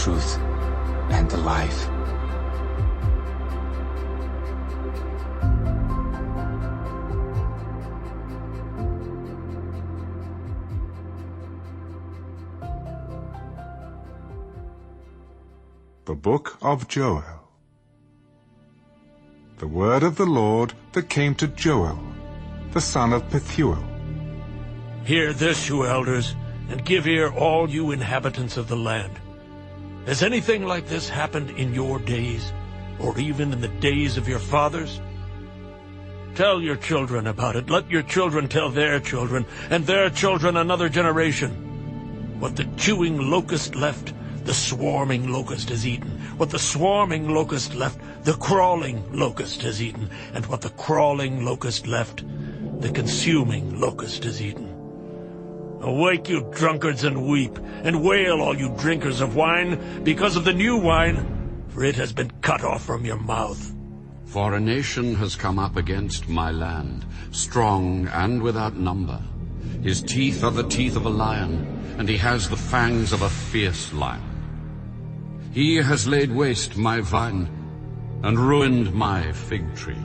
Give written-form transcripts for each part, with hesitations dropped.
truth, and the life. The Book of Joel. The word of the Lord that came to Joel, the son of Pethuel. Hear this, you elders, and give ear, all you inhabitants of the land. Has anything like this happened in your days, or even in the days of your fathers? Tell your children about it. Let your children tell their children, and their children another generation. What the chewing locust left, the swarming locust has eaten. What the swarming locust left, the crawling locust has eaten. And what the crawling locust left, the consuming locust has eaten. Awake, you drunkards, and weep, and wail, all you drinkers of wine, because of the new wine, for it has been cut off from your mouth. For a nation has come up against my land, strong and without number. His teeth are the teeth of a lion, and he has the fangs of a fierce lion. He has laid waste my vine, and ruined my fig tree.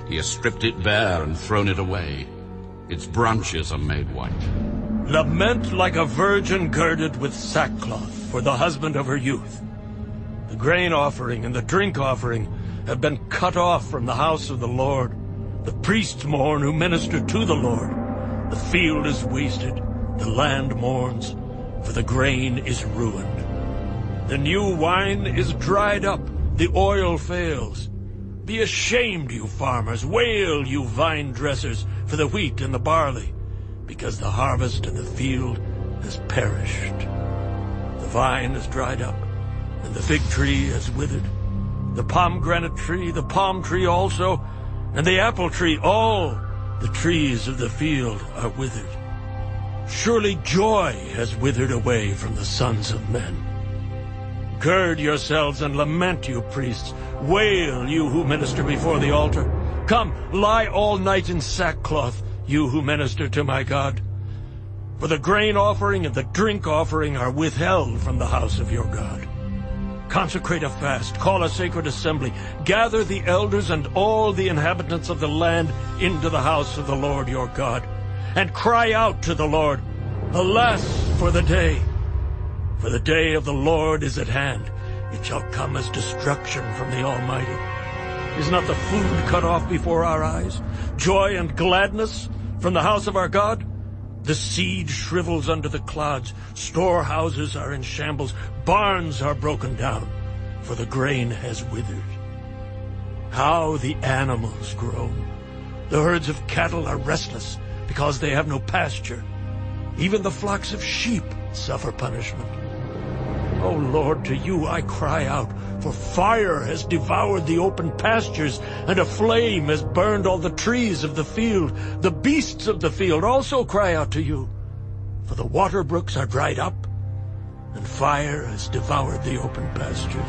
He has stripped it bare and thrown it away. Its branches are made white. Lament like a virgin girded with sackcloth for the husband of her youth. The grain offering and the drink offering have been cut off from the house of the Lord. The priests mourn who minister to the Lord. The field is wasted, the land mourns, for the grain is ruined. The new wine is dried up, the oil fails. Be ashamed, you farmers, wail, you vine dressers, for the wheat and the barley, because the harvest of the field has perished. The vine is dried up, and the fig tree has withered. The pomegranate tree, the palm tree also, and the apple tree, all the trees of the field are withered. Surely joy has withered away from the sons of men. Gird yourselves and lament, you priests. Wail, you who minister before the altar. Come, lie all night in sackcloth, you who minister to my God. For the grain offering and the drink offering are withheld from the house of your God. Consecrate a fast, call a sacred assembly, gather the elders and all the inhabitants of the land into the house of the Lord your God, and cry out to the Lord, Alas for the day! For the day of the Lord is at hand. It shall come as destruction from the Almighty. Is not the food cut off before our eyes? Joy and gladness from the house of our God? The seed shrivels under the clods. Storehouses are in shambles. Barns are broken down, for the grain has withered. How the animals groan. The herds of cattle are restless, because they have no pasture. Even the flocks of sheep suffer punishment. O Lord, to you I cry out, for fire has devoured the open pastures, and a flame has burned all the trees of the field. The beasts of the field also cry out to you, for the water brooks are dried up, and fire has devoured the open pastures.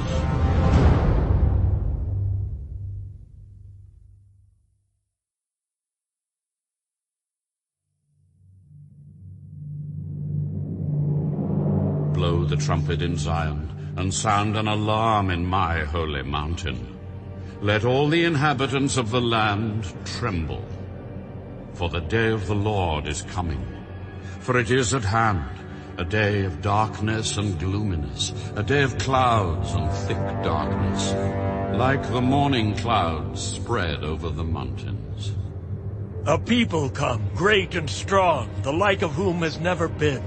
Blow the trumpet in Zion, and sound an alarm in my holy mountain. Let all the inhabitants of the land tremble. For the day of the Lord is coming. For it is at hand, a day of darkness and gloominess, a day of clouds and thick darkness, like the morning clouds spread over the mountains. A people come, great and strong, the like of whom has never been,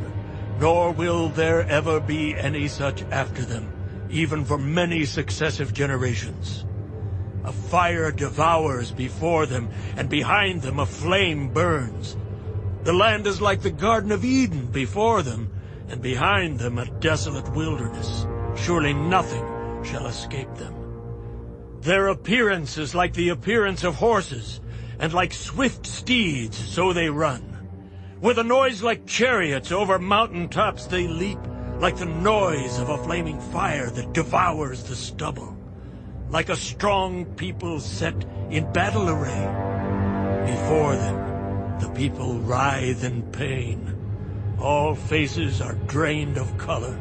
nor will there ever be any such after them, even for many successive generations. A fire devours before them, and behind them a flame burns. The land is like the Garden of Eden before them, and behind them a desolate wilderness. Surely nothing shall escape them. Their appearance is like the appearance of horses, and like swift steeds, so they run. With a noise like chariots over mountain tops they leap, like the noise of a flaming fire that devours the stubble. Like a strong people set in battle array. Before them the people writhe in pain. All faces are drained of color.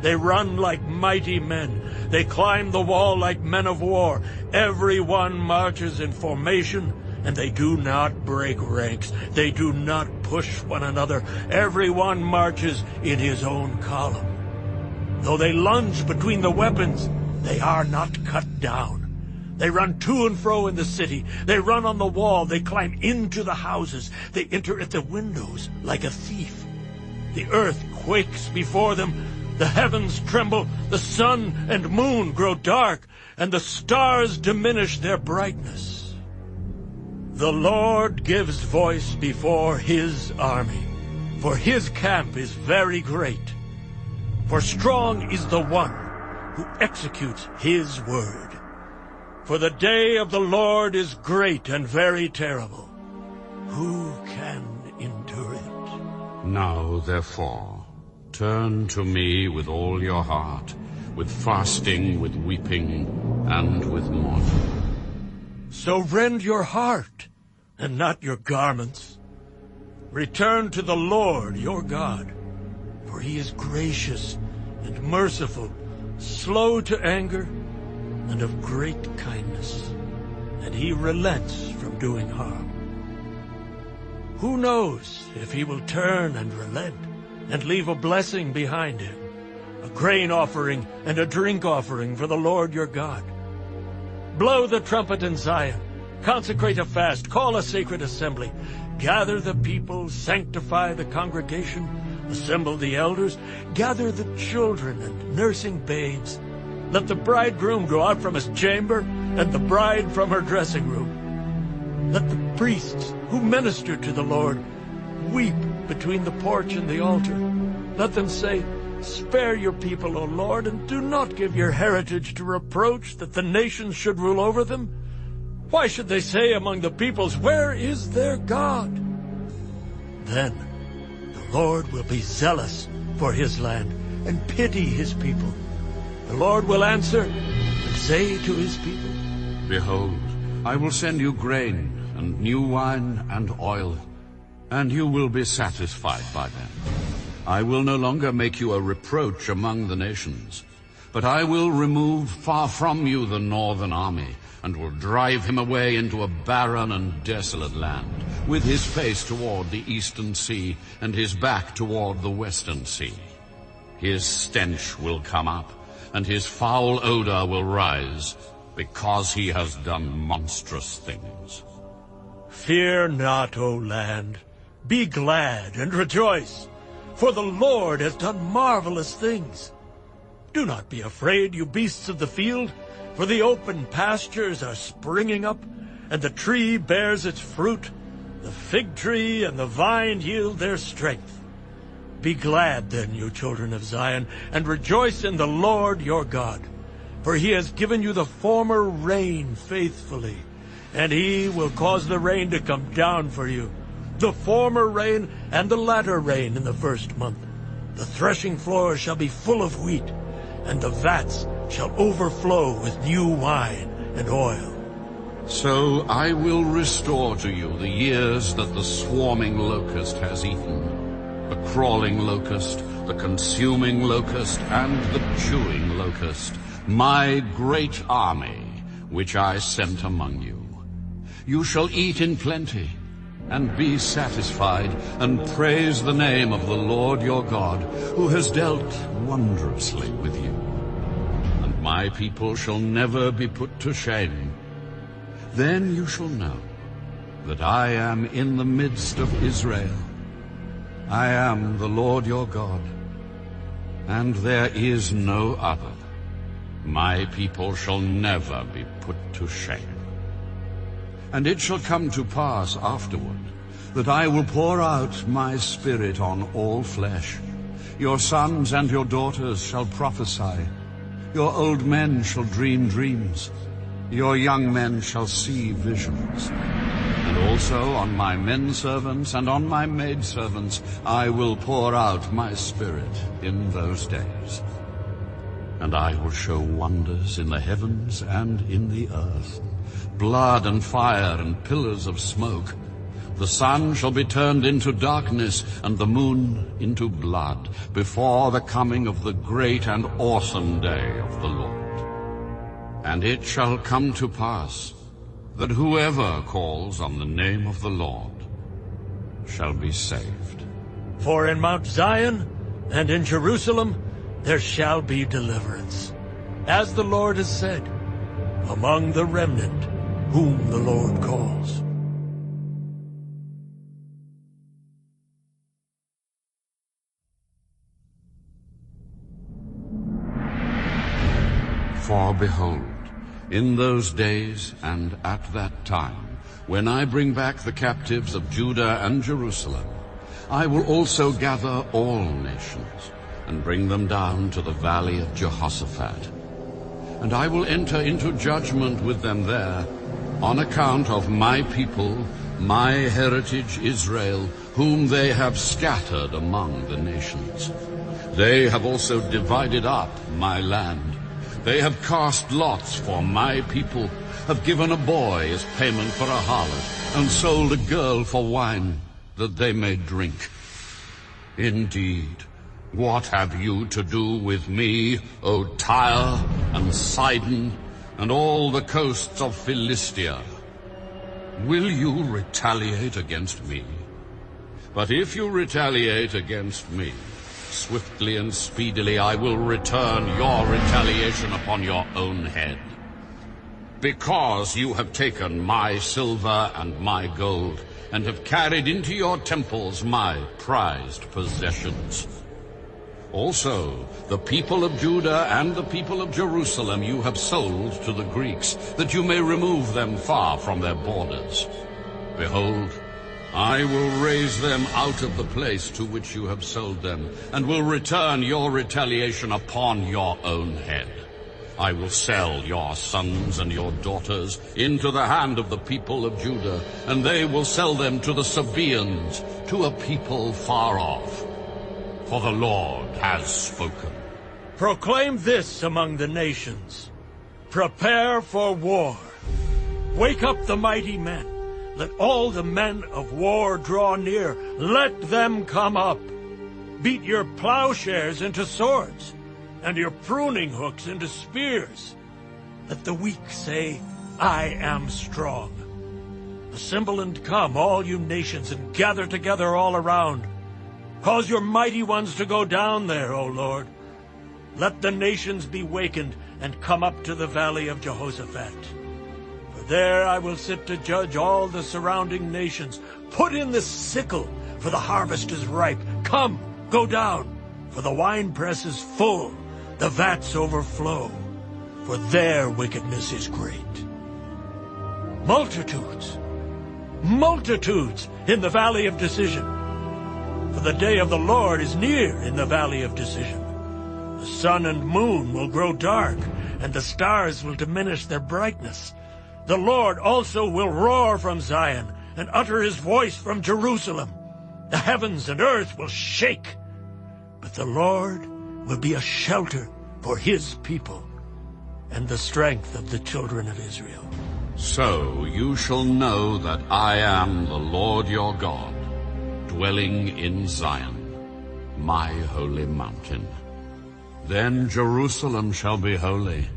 They run like mighty men. They climb the wall like men of war. Everyone marches in formation, and they do not break ranks. They do not push one another. Everyone marches in his own column. Though they lunge between the weapons, they are not cut down. They run to and fro in the city. They run on the wall. They climb into the houses. They enter at the windows like a thief. The earth quakes before them. The heavens tremble. The sun and moon grow dark, and the stars diminish their brightness. The Lord gives voice before his army, for his camp is very great. For strong is the one who executes his word. For the day of the Lord is great and very terrible. Who can endure it? Now, therefore, turn to me with all your heart, with fasting, with weeping, and with mourning. So rend your heart, and not your garments. Return to the Lord your God, for he is gracious and merciful, slow to anger, and of great kindness, and he relents from doing harm. Who knows if he will turn and relent, and leave a blessing behind him, a grain offering and a drink offering for the Lord your God. Blow the trumpet in Zion, consecrate a fast, call a sacred assembly, gather the people, sanctify the congregation, assemble the elders, gather the children and nursing babes. Let the bridegroom go out from his chamber, and the bride from her dressing room. Let the priests who minister to the Lord weep between the porch and the altar. Let them say, "Spare your people, O Lord, and do not give your heritage to reproach, that the nations should rule over them. Why should they say among the peoples, 'Where is their God?'" Then the Lord will be zealous for his land and pity his people. The Lord will answer and say to his people, Behold, I will send you grain, and new wine, and oil, and you will be satisfied by them. I will no longer make you a reproach among the nations, but I will remove far from you the northern army, and will drive him away into a barren and desolate land, with his face toward the eastern sea, and his back toward the western sea. His stench will come up, and his foul odor will rise, because he has done monstrous things. "Fear not, O land. Be glad and rejoice, for the Lord has done marvelous things. Do not be afraid, you beasts of the field, for the open pastures are springing up, and the tree bears its fruit. The fig tree and the vine yield their strength. Be glad then, you children of Zion, and rejoice in the Lord your God. For he has given you the former rain faithfully, and he will cause the rain to come down for you, the former rain and the latter rain in the first month. The threshing floor shall be full of wheat, and the vats shall overflow with new wine and oil. So I will restore to you the years that the swarming locust has eaten, the crawling locust, the consuming locust, and the chewing locust, my great army, which I sent among you. You shall eat in plenty, and be satisfied, and praise the name of the Lord your God, who has dealt wondrously with you. And my people shall never be put to shame. Then you shall know that I am in the midst of Israel. I am the Lord your God, and there is no other. My people shall never be put to shame. And it shall come to pass afterward that I will pour out my Spirit on all flesh. Your sons and your daughters shall prophesy. Your old men shall dream dreams. Your young men shall see visions. And also on my men servants and on my maid servants I will pour out my Spirit in those days. And I will show wonders in the heavens and in the earth, blood and fire and pillars of smoke. The sun shall be turned into darkness, and the moon into blood, before the coming of the great and awesome day of the Lord. And it shall come to pass that whoever calls on the name of the Lord shall be saved. For in Mount Zion and in Jerusalem there shall be deliverance, as the Lord has said, among the remnant whom the Lord calls. For behold, in those days and at that time, when I bring back the captives of Judah and Jerusalem, I will also gather all nations and bring them down to the valley of Jehoshaphat. And I will enter into judgment with them there on account of my people, my heritage Israel, whom they have scattered among the nations. They have also divided up my land. They have cast lots for my people, have given a boy as payment for a harlot, and sold a girl for wine, that they may drink. Indeed, what have you to do with me, O Tyre and Sidon, and all the coasts of Philistia? Will you retaliate against me? But if you retaliate against me, swiftly and speedily I will return your retaliation upon your own head. Because you have taken my silver and my gold, and have carried into your temples my prized possessions. Also, the people of Judah and the people of Jerusalem you have sold to the Greeks, that you may remove them far from their borders. Behold, I will raise them out of the place to which you have sold them, and will return your retaliation upon your own head. I will sell your sons and your daughters into the hand of the people of Judah, and they will sell them to the Sabaeans, to a people far off. For the Lord has spoken. Proclaim this among the nations. Prepare for war. Wake up the mighty men. Let all the men of war draw near. Let them come up. Beat your plowshares into swords, and your pruning hooks into spears. Let the weak say, I am strong. Assemble and come, all you nations, and gather together all around. Cause your mighty ones to go down there, O Lord. Let the nations be wakened and come up to the valley of Jehoshaphat. For there I will sit to judge all the surrounding nations. Put in the sickle, for the harvest is ripe. Come, go down, for the winepress is full, the vats overflow, for their wickedness is great. Multitudes, multitudes in the valley of decision. For the day of the Lord is near in the valley of decision. The sun and moon will grow dark, and the stars will diminish their brightness. The Lord also will roar from Zion, and utter his voice from Jerusalem. The heavens and earth will shake, but the Lord will be a shelter for his people, and the strength of the children of Israel. So you shall know that I am the Lord your God, dwelling in Zion, my holy mountain. Then Jerusalem shall be holy,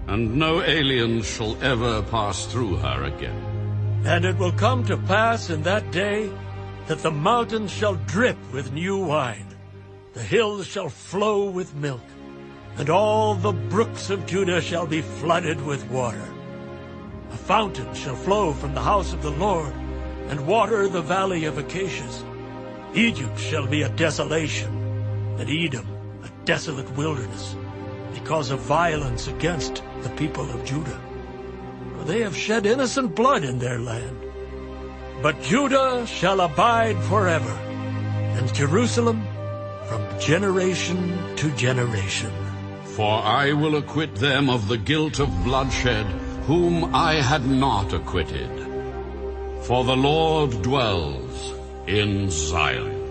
and no aliens shall ever pass through her again. And it will come to pass in that day that the mountains shall drip with new wine, the hills shall flow with milk, and all the brooks of Judah shall be flooded with water. A fountain shall flow from the house of the Lord, and water the valley of Acacias. Egypt shall be a desolation, and Edom a desolate wilderness, because of violence against the people of Judah. For they have shed innocent blood in their land. But Judah shall abide forever, and Jerusalem from generation to generation. For I will acquit them of the guilt of bloodshed, whom I had not acquitted. For the Lord dwells in Zion.